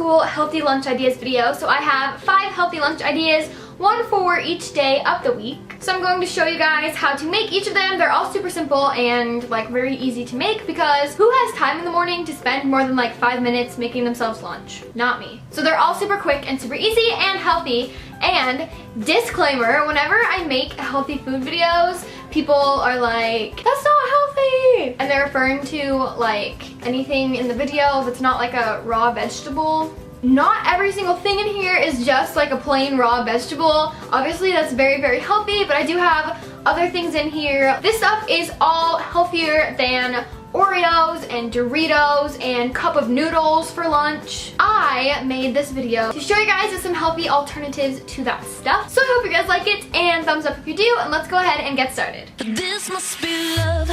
school healthy lunch ideas video. So I have 5 healthy lunch ideas, one for each day of the week. So I'm going to show you guys how to make each of them. They're all super simple and like very easy to make because who has time in the morning to spend more than like 5 minutes making themselves lunch? Not me. So they're all super quick and super easy and healthy. And disclaimer, whenever I make healthy food videos, people are like, that's not healthy! And they're referring to like anything in the video that's not like a raw vegetable. Not every single thing in here is just like a plain raw vegetable. Obviously that's very, very healthy, but I do have other things in here. This stuff is all healthier than Oreos and Doritos and cup of noodles for lunch. I made this video to show you guys some healthy alternatives to that stuff. So I hope you guys like it, and thumbs up if you do, and let's go ahead and get started. This must be love.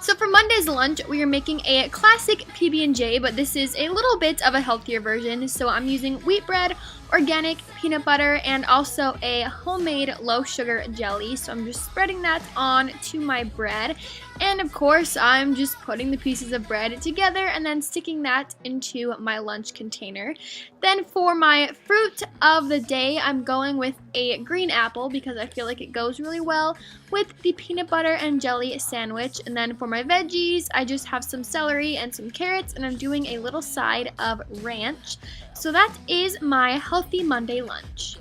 So for Monday's lunch, we are making a classic PB&J, but this is a little bit of a healthier version. So I'm using wheat bread, organic peanut butter, and also a homemade low sugar jelly. So I'm just spreading that on to my bread. And of course, I'm just putting the pieces of bread together and then sticking that into my lunch container. Then for my fruit of the day, I'm going with a green apple because I feel like it goes really well with the peanut butter and jelly sandwich. And then for my veggies, I just have some celery and some carrots, and I'm doing a little side of ranch. So that is my healthy Monday lunch.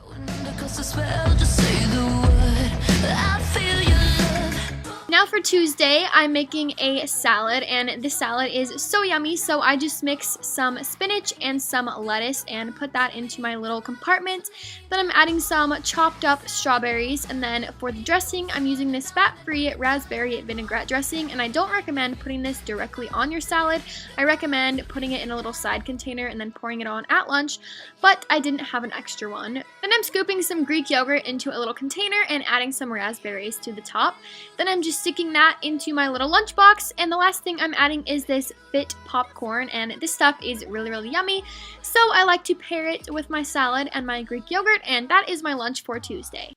Now for Tuesday, I'm making a salad, and this salad is so yummy, so I just mix some spinach and some lettuce and put that into my little compartment. Then I'm adding some chopped up strawberries, and then for the dressing, I'm using this fat-free raspberry vinaigrette dressing, and I don't recommend putting this directly on your salad. I recommend putting it in a little side container and then pouring it on at lunch, but I didn't have an extra one. Then I'm scooping some Greek yogurt into a little container and adding some raspberries to the top. Then I'm just sticking that into my little lunchbox, and the last thing I'm adding is this Fit popcorn, and this stuff is really, really yummy, so I like to pair it with my salad and my Greek yogurt, and that is my lunch for Tuesday.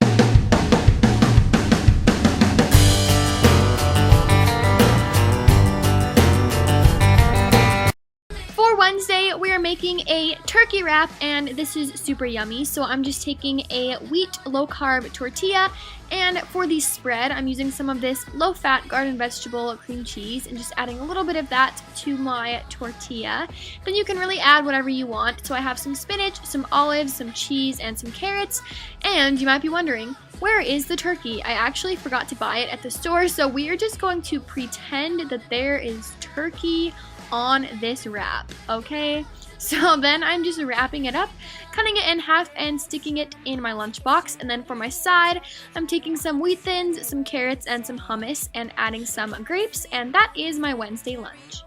For Wednesday, we are making a turkey wrap, and this is super yummy. So I'm just taking a wheat low-carb tortilla, and for the spread, I'm using some of this low-fat garden vegetable cream cheese and just adding a little bit of that to my tortilla. Then you can really add whatever you want. So I have some spinach, some olives, some cheese, and some carrots. And you might be wondering, where is the turkey? I actually forgot to buy it at the store, so we are just going to pretend that there is turkey on this wrap, okay? So then I'm just wrapping it up, cutting it in half, and sticking it in my lunchbox. And then for my side, I'm taking some wheat thins, some carrots, and some hummus, and adding some grapes, and that is my Wednesday lunch.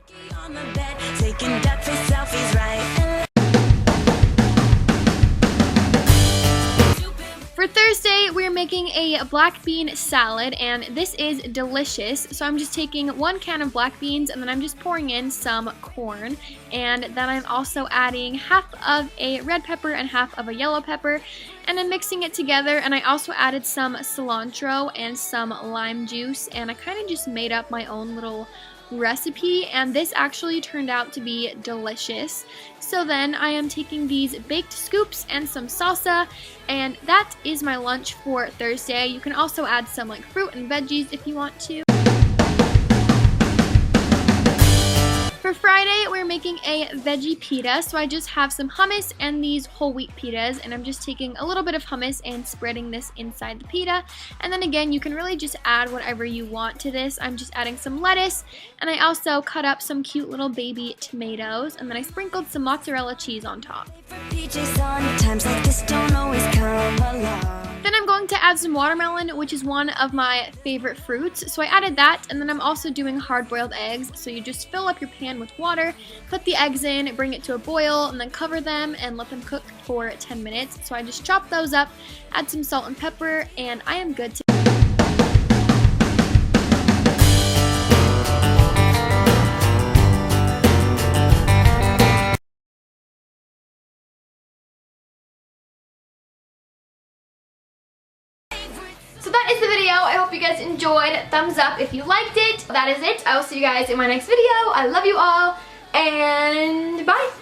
For Thursday, we're making a black bean salad, and this is delicious. So I'm just taking 1 can of black beans, and then I'm just pouring in some corn, and then I'm also adding half of a red pepper and half of a yellow pepper, and I'm mixing it together. And I also added some cilantro and some lime juice, and I kind of just made up my own little recipe, and this actually turned out to be delicious. So then I am taking these baked scoops and some salsa, and that is my lunch for Thursday. You can also add some like fruit and veggies if you want to. For Friday, we're making a veggie pita, so I just have some hummus and these whole wheat pitas, and I'm just taking a little bit of hummus and spreading this inside the pita. And then again, you can really just add whatever you want to this. I'm just adding some lettuce, and I also cut up some cute little baby tomatoes, and then I sprinkled some mozzarella cheese on top. Then I'm going to add some watermelon, which is one of my favorite fruits. So I added that, and then I'm also doing hard-boiled eggs. So you just fill up your pan with water, put the eggs in, bring it to a boil, and then cover them and let them cook for 10 minutes. So I just chop those up, add some salt and pepper, and I am good to go. So that is the video. I hope you guys enjoyed. Thumbs up if you liked it. That is it. I will see you guys in my next video. I love you all, and bye.